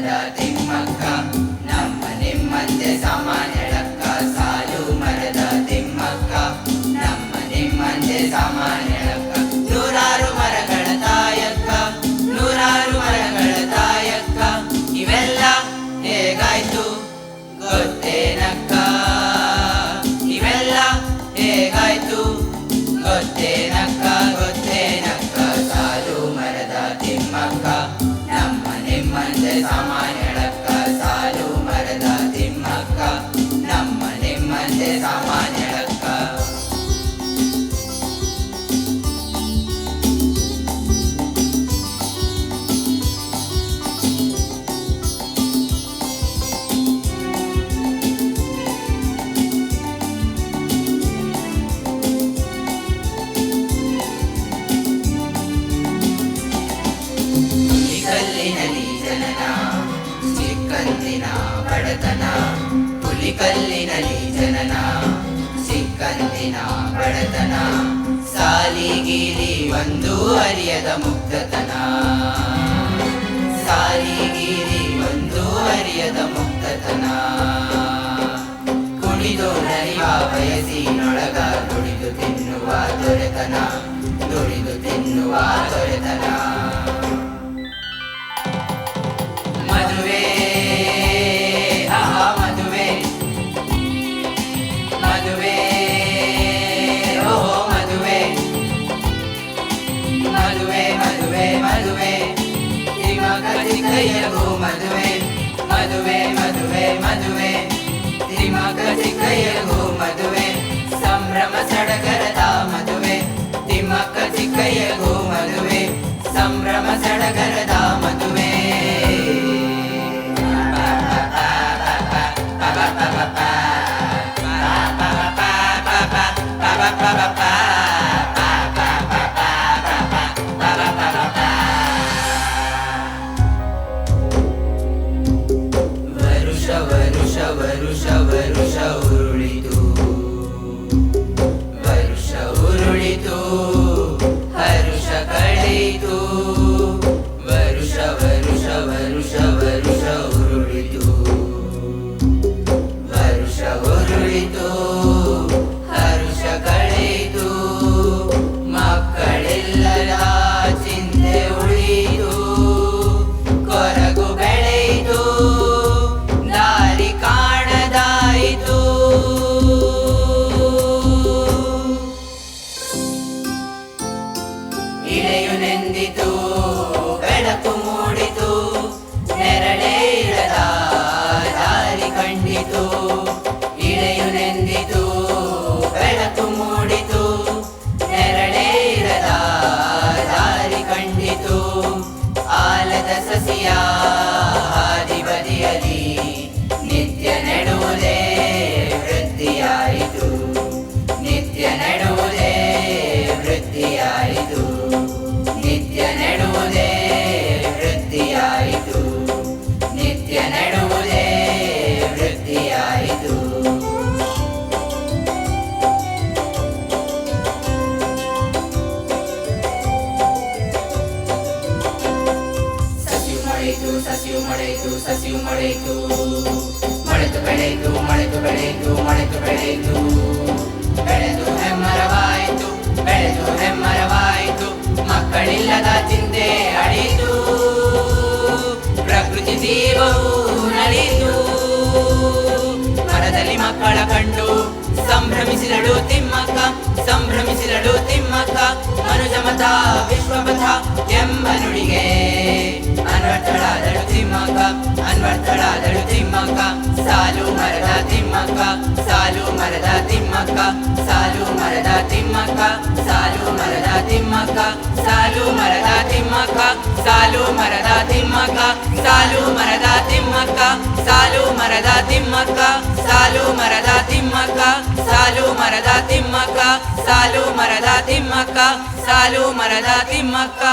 ಮರದ ತಿಮ್ಮಕ್ಕ ನಮ್ಮ ನಿಮ್ಮಂತೆ ಸಾಮಾನ್ಯಳಕ್ಕ ಸಾಲು ಮರದ ತಿಮ್ಮಕ್ಕ ನಮ್ಮ ನಿಮ್ಮಂತೆ ಸಾಮಾನ್ಯಳಕ್ಕ ನೂರಾರು ಮರಗಳ ತಾಯಕ್ಕ ನೂರಾರು ಮರಗಳ ತಾಯಕ್ಕ ಇವೆಲ್ಲ ಹೇಗಾಯ್ತು ಗೊತ್ತೇನಕ್ಕ ಇವೆಲ್ಲ ಹೇಗಾಯ್ತು ಗೊತ್ತೇನಕ್ಕ ಗೊತ್ತೇನಕ್ಕ ಸಾಲು ಮರದ ತಿಮ್ಮಕ್ಕ ನಮ್ಮ ನಿಮ್ಮಂತೆ ಸಾಮಾನ್ಯಳಕ್ಕ ಸಾಲು ಮರದ ತಿಮ್ಮಕ್ಕ ನಮ್ಮ ನಿಮ್ಮಂತೆ ಸಾಮಾನ್ಯಳಕ್ಕ ಹುಲಿಕಲ್ಲಿನಲ್ಲಿ ಜನನ ಚಿಕ್ಕಂದಿನ ಬಡತನ ಹುಲಿಕಲ್ಲಿನಲ್ಲಿ ಜನನ ಚಿಕ್ಕಂದಿನ ಬಡತನ ಸಾಲಿಗೀಲಿ ಒಂದು ಅರಿಯದ ಮುಗ್ಧತನ ಸಾಲಿಗೀಲಿ ಒಂದು ಅರಿಯದ ಮುಗ್ಧತನ ಕುಣಿದು ನರಿವ ಬಯಸಿನೊಳಗ ದುಡಿದು ತಿನ್ನುವ ದೊರೆತನ ದುಡಿದು ತಿನ್ನುವ ದೊರೆತನ ಮದುವೆ ಮದುವೆ ಮದುವೆ ಓಹೋ ಮದುವೆ ಮದುವೆ ಮದುವೆ ಮದುವೆ ತಿಮ್ಮಕ್ಕ ಚಿಕ್ಕಯ್ಯಗೂ ಮದುವೆ ಮದುವೆ ಮದುವೆ ಮದುವೆ ತಿಮ್ಮಕ್ಕ ಚಿಕ್ಕಯ್ಯಗೂ ಮದುವೆ ಸಂಭ್ರಮ ಸಡಗರದ ಮದುವೆ ತಿಮ್ಮಕ್ಕ ಚಿಕ್ಕಯ್ಯಗೂ ಮದುವೆ ಸಂಭ್ರಮ ಸಡಗರದ ಮದುವೆ ವರುಷ ವರುಷ ವರುಷ ವರುಷ ಉರುಳಿತು ವರುಷ ಉರುಳಿತು ಹರುಷ ಕಳೆಯಿತು ವರುಷ ವರುಷ ವರುಷ ವರುಷ ಉರುಳಿತು ವರುಷ ಉರುಳಿತು ಹರುಷ ಕಳೆಯಿತು ಮಕ್ಕಳೆಲ್ಲರ ಚಿಂತೆ ಉಳಿಯಿತು ಕೊರಗು ಬೆಳೆಯಿತು ದಾರಿ ಕಾಣದಾಯಿತು ಇಳೆಯು ನೆಂದಿತು ಬೆಳಕು ಮೂಡಿತು ನೆರಳೇ ಇರದ ದಾರಿ ಕಂಡಿತು ಇಳೆಯು ನೆಂದಿತು ಬೆಳಕು ಮೂಡಿತು ನೆರಳೇ ಇರದ ದಾರಿ ಕಂಡಿತು ಆಲದ ಸಸಿಯ ಹಾದಿ ಬದಿಯಲಿ ನಿತ್ಯ ನೆಡುವುದೇ ವೃತ್ತಿಯಾಯಿತು ನಿತ್ಯ ನೆಡುವುದೇ ವೃತ್ತಿಯಾಯಿತು ನಿತ್ಯ ನೆಡುವುದೇ ವೃತ್ತಿಯಾಯಿತು ನಿತ್ಯ ನೆಡುವುದೇ ವೃತ್ತಿಯಾಯಿತು ಸಸಿಯು ಮೊಳೆಯಿತು ಸಸಿಯು ಮೊಳೆಯಿತು ಸಸಿಯು ಮೊಳೆಯಿತು ಮೊಳೆತು ಬೆಳೆಯಿತು ಮೊಳೆತು ಬೆಳೆಯಿತು ಮೊಳೆತು ಬೆಳೆಯಿತು ಬೆಳೆದು ಹೆಮ್ಮರವಾಯಿತು ಬೆಳೆದು ಹೆಮ್ಮರವಾಯಿತು ಮಕ್ಕಳಿಲ್ಲದ ಚಿಂತೆ ಅಳಿಯಿತು ಪ್ರಕೃತಿ ಜೀವವು ನಲಿಯಿತು ಮರದಲ್ಲಿ ಮಕ್ಕಳ ಕಂಡು ಸಂಭ್ರಮಿಸಿದಳು ತಿಮ್ಮಕ್ಕ ಸಂಭ್ರಮಿಸಿದಳು ತಿಮ್ಮಕ್ಕ ಮನುಜಮತ ವಿಶ್ವಪಥ ಎಂಬ ನುಡಿಗೆ ಅನ್ವರ್ಥಳಾದಳು ತಿಮ್ಮಕ್ಕ ಅನ್ವರ್ಥಳಾದಳು ತಿಮ್ಮಕ್ಕ ಸಾಲು ಮರದ ತಿಮ್ಮಕ್ಕ ಸಾಲು ಮರದ ತಿಮ್ಮಕ್ಕ ಸಾಲು ಮರದ ತಿಮ್ಮಕ್ಕ ಸಾಲು ಮರದ ತಿಮ್ಮಕ್ಕ ಸಾಲು ಮರದ ತಿಮ್ಮಕ್ಕ ಸಾಲು ಮರದ ತಿಮ್ಮಕ್ಕ ಸಾಲು ಮರದ ತಿಮ್ಮಕ್ಕ ಸಾಲು ಮರದ ತಿಮ್ಮಕ್ಕ ಸಾಲು ಮರದ ತಿಮ್ಮಕ್ಕ ಸಾಲು ಮರದ ತಿಮ್ಮಕ್ಕ ಸಾಲು ಮರದ ತಿಮ್ಮಕ್ಕ ಸಾಲು ಮರದ ತಿಮ್ಮಕ್ಕ